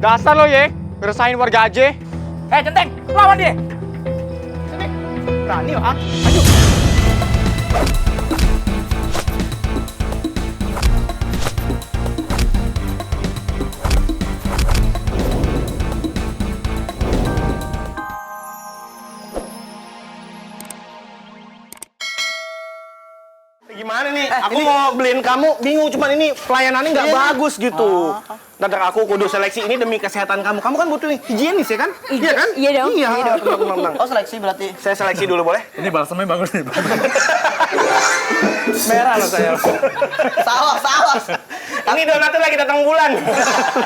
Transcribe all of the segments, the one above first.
Dasar lo ye, ngeresain warga aja. Centeng, lawan dia. Sini. Berani lo, ah. Maju. Gimana nih? Aku mau beliin kamu, bingung cuman ini pelayanannya nggak bagus gitu. Dadak aku kudu seleksi ini demi kesehatan kamu. Kamu kan butuh higienis ya kan? Iya kan? Iya dong. Iya, tenang. Oh seleksi berarti. Saya seleksi dulu boleh? Ini balsamnya bagus nih. Merah loh saya. Sawas. Ini donatnya lagi datang bulan.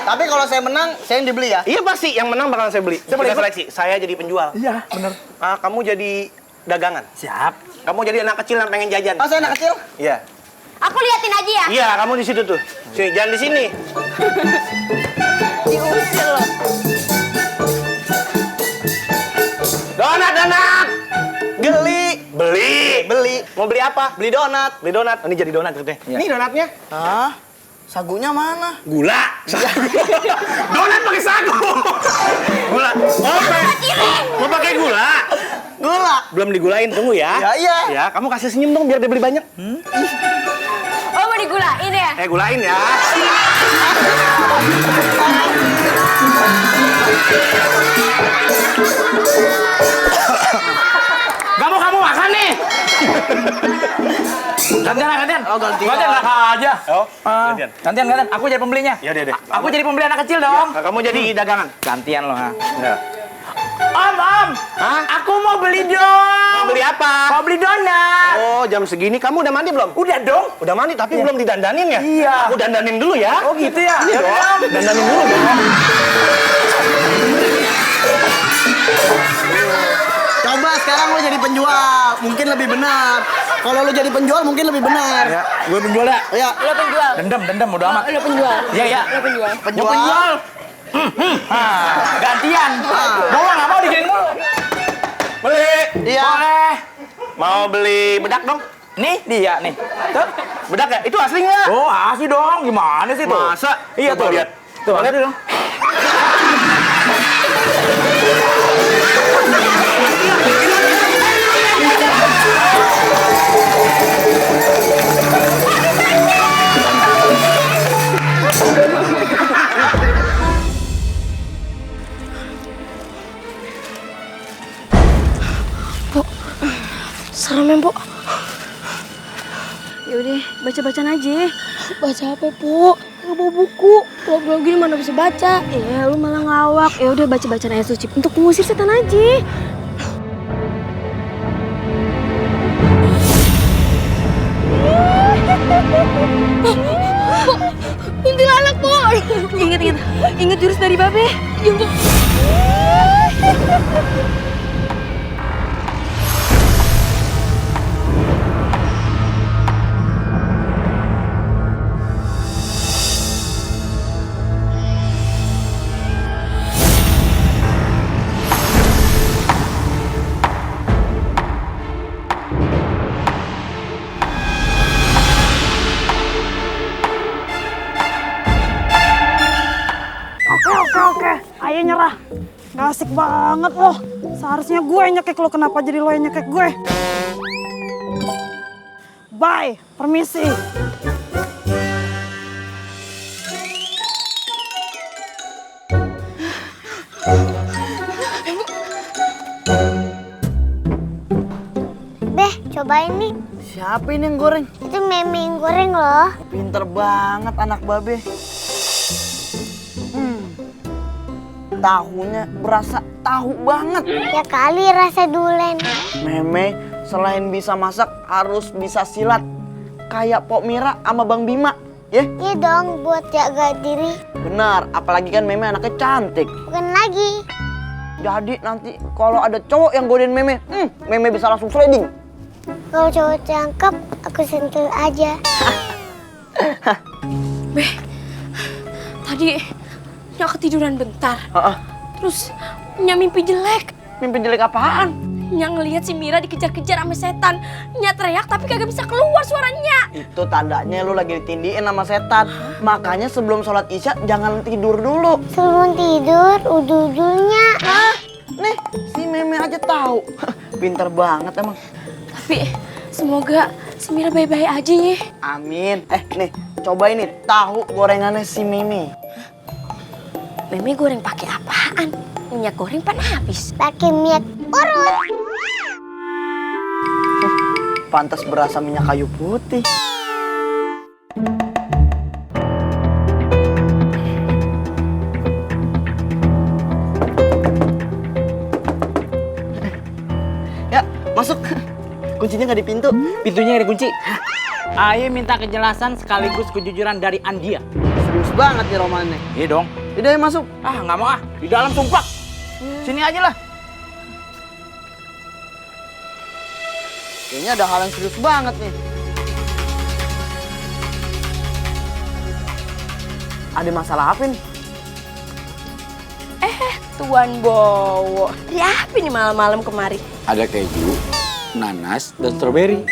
Tapi kalau saya menang, saya yang dibeli ya? Iya pasti, yang menang bakalan saya beli. Kita seleksi. Saya jadi penjual. Iya, bener. Kamu jadi dagangan. Siap. Kamu jadi anak kecil yang pengen jajan. Oh saya anak kecil? Iya. Aku liatin aja ya. Iya, kamu di situ tuh. Sini, jangan di sini. Diusir loh. Donat. Beli. Mau beli apa? Beli donat. Beli donat. Ini jadi donat katanya. Iya. Ini donatnya. Hah? Sagunya mana? Gula. Donat pakai sagu. Gula. Mau pakai gula? Gula. Belum digulain, tunggu ya. Ya, iya. Ya, kamu kasih senyum dong biar dia beli banyak. Oh mau digulain ya? Gulain ya. Gak mau kamu makan nih. Gantian. Oh, gantian. Gantian lah aja. Oh, gantian. Gantian. Aku jadi pembelinya. Ya udah deh. Aku jadi pembeli anak kecil dong. Kamu jadi dagangan. Gantian loh, ha. Ya. Om. Hah? Aku mau beli dong. Mau beli apa? Mau beli donat. Oh, jam segini kamu udah mandi belum? Udah dong. Udah mandi tapi belum didandanin ya? Iya. Aku dandanin dulu ya. Oh gitu ya? Iya dong. Dandanin dulu dong. Coba sekarang lo jadi penjual, mungkin lebih benar. Kalau lo jadi penjual mungkin lebih benar. Ya, gue penjual ya. Iya. Lo penjual. Dendam udah amat. Lo penjual. Iya. Lo penjual. Mau penjual. Gantian. Mau nggak mau dikirim mulu. Beli. Iya. Boleh. Mau beli bedak dong? Nih dia nih. Tuh. Bedak ya? Itu asli nggak? Oh asli dong. Gimana sih tuh? Masa? Iya Coba tuh. lihat. Tuh lihat dong. Serem ya, Pok. Yaudah, baca-bacaan aja. Baca apa, Pok? Nggak bawa buku. Kalau gini mana bisa baca? Lu malah ngelawak. Ya udah baca-bacaan ayat suci untuk mengusir setan aja. Pok, kuntilanak, Pok. Ingat jurus dari Babe. Ya, Pok. Oke. Ayo nyerah. Gak asik banget loh. Seharusnya gue yang nyekek lo, kenapa jadi lo yang nyekek gue? Bye, permisi. Beh, cobain nih. Siapa ini yang goreng? Itu Meme yang goreng loh. Pinter banget anak babe. Tahunya berasa tahu banget. Ya kali rasa dulen. Meme selain bisa masak harus bisa silat. Kayak Pok Mira sama Bang Bima. Ya? Iya dong, buat jaga diri. Benar, apalagi kan Meme anaknya cantik. Bukan lagi. Jadi nanti kalau ada cowok yang godain Meme, Meme bisa langsung sliding. Kalau cowok cakep, aku sentuh aja. Beh, tadi nyak ketiduran bentar. Terus nyak mimpi jelek. Mimpi jelek apaan? Nya ngelihat si Mira dikejar-kejar sama setan. Nya teriak tapi kagak bisa keluar suaranya. Itu tandanya lu lagi ditindiin sama setan. Makanya sebelum sholat isya jangan tidur dulu. Sebelum tidur, udu-udunya. Nih, si Meme aja tahu. Pinter banget emang. Tapi semoga si Mira baik-baik aja ya. Amin. Nih, coba ini tahu gorengannya si Mimi. Meme goreng pakai apaan? Minyak goreng pan habis. Pakai minyak urut. Pantas berasa minyak kayu putih. Ya, masuk. Kuncinya nggak di pintu. Pintunya nggak dikunci. Ayo minta kejelasan sekaligus kejujuran dari Andia. Serius banget nih romannya. Iya dong. Udah ya masuk. Ah, nggak mau ah. Di dalam sumpah. Sini aja lah. Kayaknya ada hal yang serius banget nih. Ada masalah apa nih? Tuan Bowo. Ada apa nih malam-malam kemari? Ada keju, nanas, dan stroberi.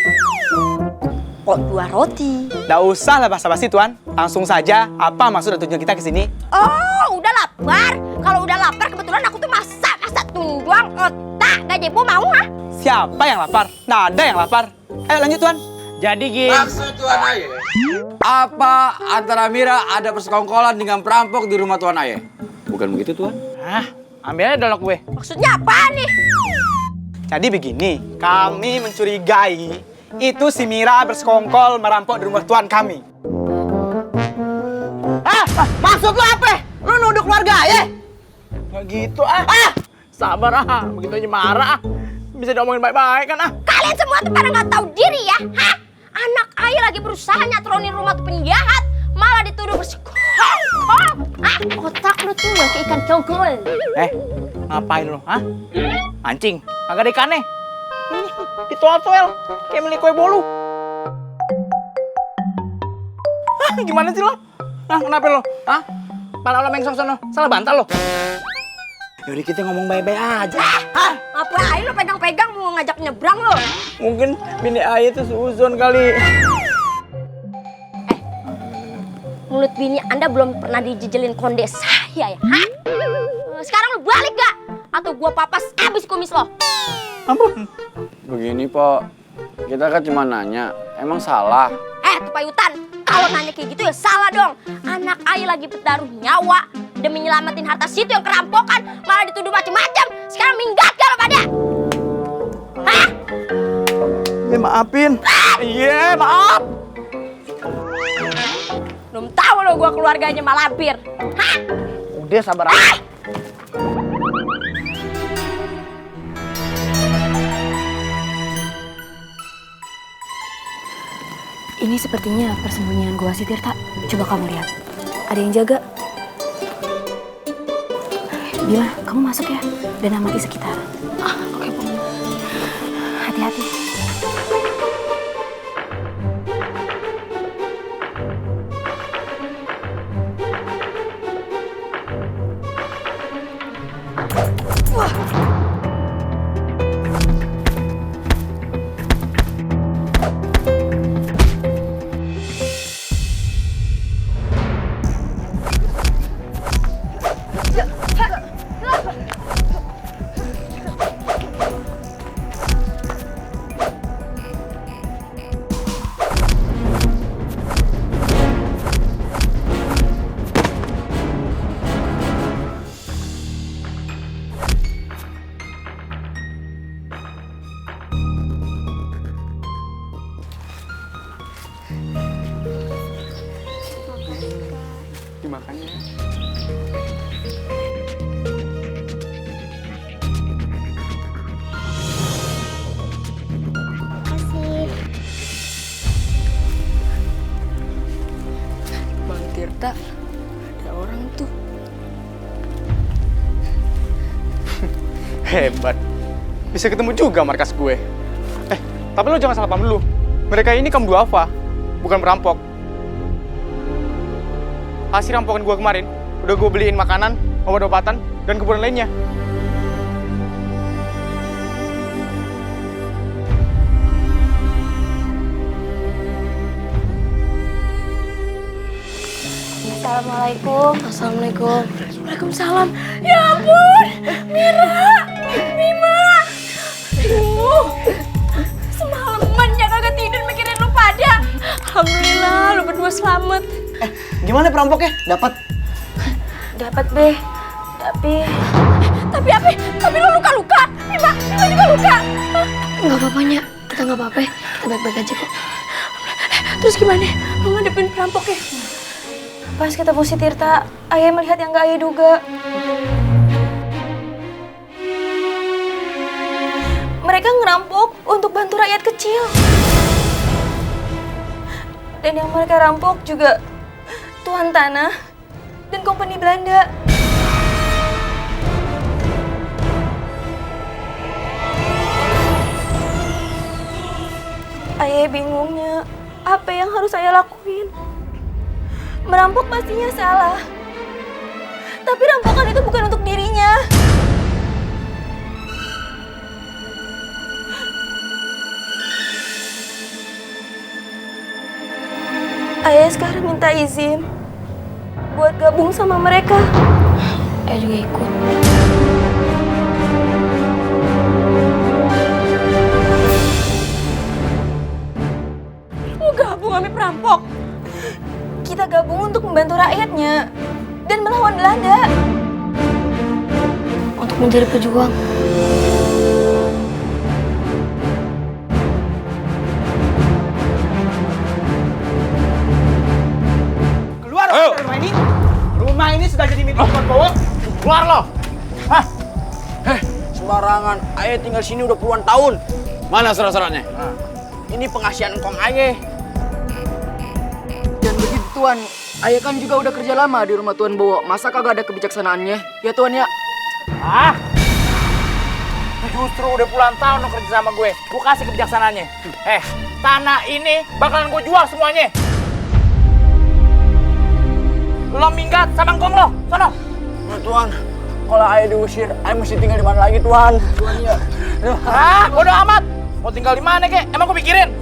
Kok 2 roti? Nggak usah lah basa-basi Tuan. Langsung saja, apa maksud dan tujuan kita ke sini? Oh, udah lapar. Kalau udah lapar kebetulan aku tuh masak tunjuang otak. Gajebo mau ha? Siapa yang lapar? Nggak ada yang lapar. Ayo lanjut Tuan. Jadi Gin. Maksud Tuan Aye, apa antara Mira ada persekongkolan dengan perampok di rumah Tuan Aye? Bukan begitu Tuan? Hah? Ambil aja dolok gue. Maksudnya apa nih? Jadi begini, kami mencurigai itu si Mira bersekongkol merampok di rumah Tuan kami. Maksud lu apa? Lu nuduh keluarga ya? Nggak gitu ah. Sabar ah, begitu aja marah ah. Bisa diomongin baik-baik kan ah. Kalian semua tuh pada nggak tahu diri ya? Hah? Anak ayah lagi berusaha nyatronin rumah tuh penjahat, malah dituduh bersekongkol. Otak lu tuh yang kayak ikan congkol. Ngapain lu? Hah? Mancing? Kagak ada ikannya. Ini, ditoel-toel. Kayak milik kue bolu. Hah, gimana sih lo? Hah, kenapa lo? Hah? Pala lo mengsong sono. Salah bantal lo. Yaudah kita ngomong baik-baik aja. Hah? Ngapain lo pegang-pegang mau ngajak nyebrang lo? Mungkin bini ayah tuh seuzon kali. Mulut bini Anda belum pernah dijejelin konde saya ya? Hah? Sekarang lo balik gak? Atau gua papas abis kumis lo? Ampun. Begini Pok, kita kan cuma nanya, emang salah? Tupayutan, kalau nanya kayak gitu ya salah dong. Anak ayah lagi bertaruh nyawa demi nyelamatin harta situ yang kerampokan, malah dituduh macem-macem. Sekarang minggat gak lo pada? Hah? Ya maafin. Iya, maaf. Belum tahu lo gua keluarganya malampir. Hah? Udah sabar aja. Ini sepertinya persembunyian gua sih, Tirta. Coba kamu lihat. Ada yang jaga. Bima, kamu masuk ya. Dan amati sekitar. Oke, Bu. Hati-hati. Dimakannya. Kasih. Bang Tirta, ada orang tuh. Hebat. Bisa ketemu juga markas gue. Tapi lo jangan salah paham dulu. Mereka ini kaum duafa, bukan perampok. Hasil rampokan gue kemarin, udah gue beliin makanan, obat-obatan, dan kebutuhan lainnya. Assalamualaikum. Assalamualaikum. Waalaikumsalam. Ya ampun, Mira, Bima. Semalaman ya kagak tidur mikirin lu pada. Alhamdulillah lu berdua selamat. Gimana perampoknya? Dapat? Dapat Be. Tapi lu luka-luka. Bima juga luka. Enggak apa-apanya. Kita enggak apa-apa. Kita baik-baik aja kok. Terus gimana? Lu ngadepin perampoknya? Pas ketemu si Tirta, Ayah melihat yang gak Ayah duga. Mereka ngerampok untuk bantu rakyat kecil. Dan yang mereka rampok juga tuan tanah dan kompeni Belanda. Ayah bingungnya, apa yang harus saya lakuin? Merampok pastinya salah. Tapi rampokan itu bukan untuk dirinya. Ayah sekarang minta izin buat gabung sama mereka. Ayah juga ikut. Mau gabung sama perampok? Kita gabung untuk membantu rakyatnya dan melawan Belanda. Untuk menjadi pejuang. Keluar lo dari rumah ini. Rumah ini sudah jadi milik Tuan Bowo. Keluar lo. Hah? Sembarangan, Ayah tinggal sini udah puluhan tahun. Mana surat-suratnya? Ini pengasihan engkong Ayah. Dan begitu Tuan, Ayah kan juga udah kerja lama di rumah Tuan Bowo. Masa kagak ada kebijaksanaannya? Ya Tuan ya. Ah? Justru udah puluhan tahun lo kerja sama gue. Gue kasih kebijaksanaannya. Tanah ini bakalan gue jual semuanya. Lo minggat sama engkong lo. Sono. Nah, Tuan, kalau Ayah diusir, Ayah mesti tinggal di mana lagi, Tuan? Tuan ya. Bodo amat. Mau tinggal di mana kek? Emang gue pikirin.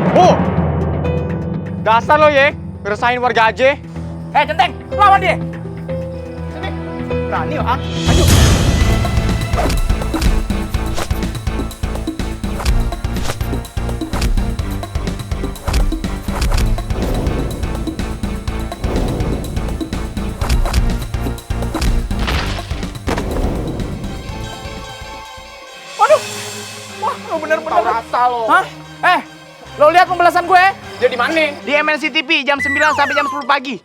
Bu! Dasar lo ye, beresain warga aja. Centeng, lawan dia. Sini. Berani lo, Maju. Waduh. Wah, lo bener-bener rasa lo. Hah? Lo lihat pembalasan gue? Dia di mana? Di MNC TV jam 9 sampai jam 10 pagi.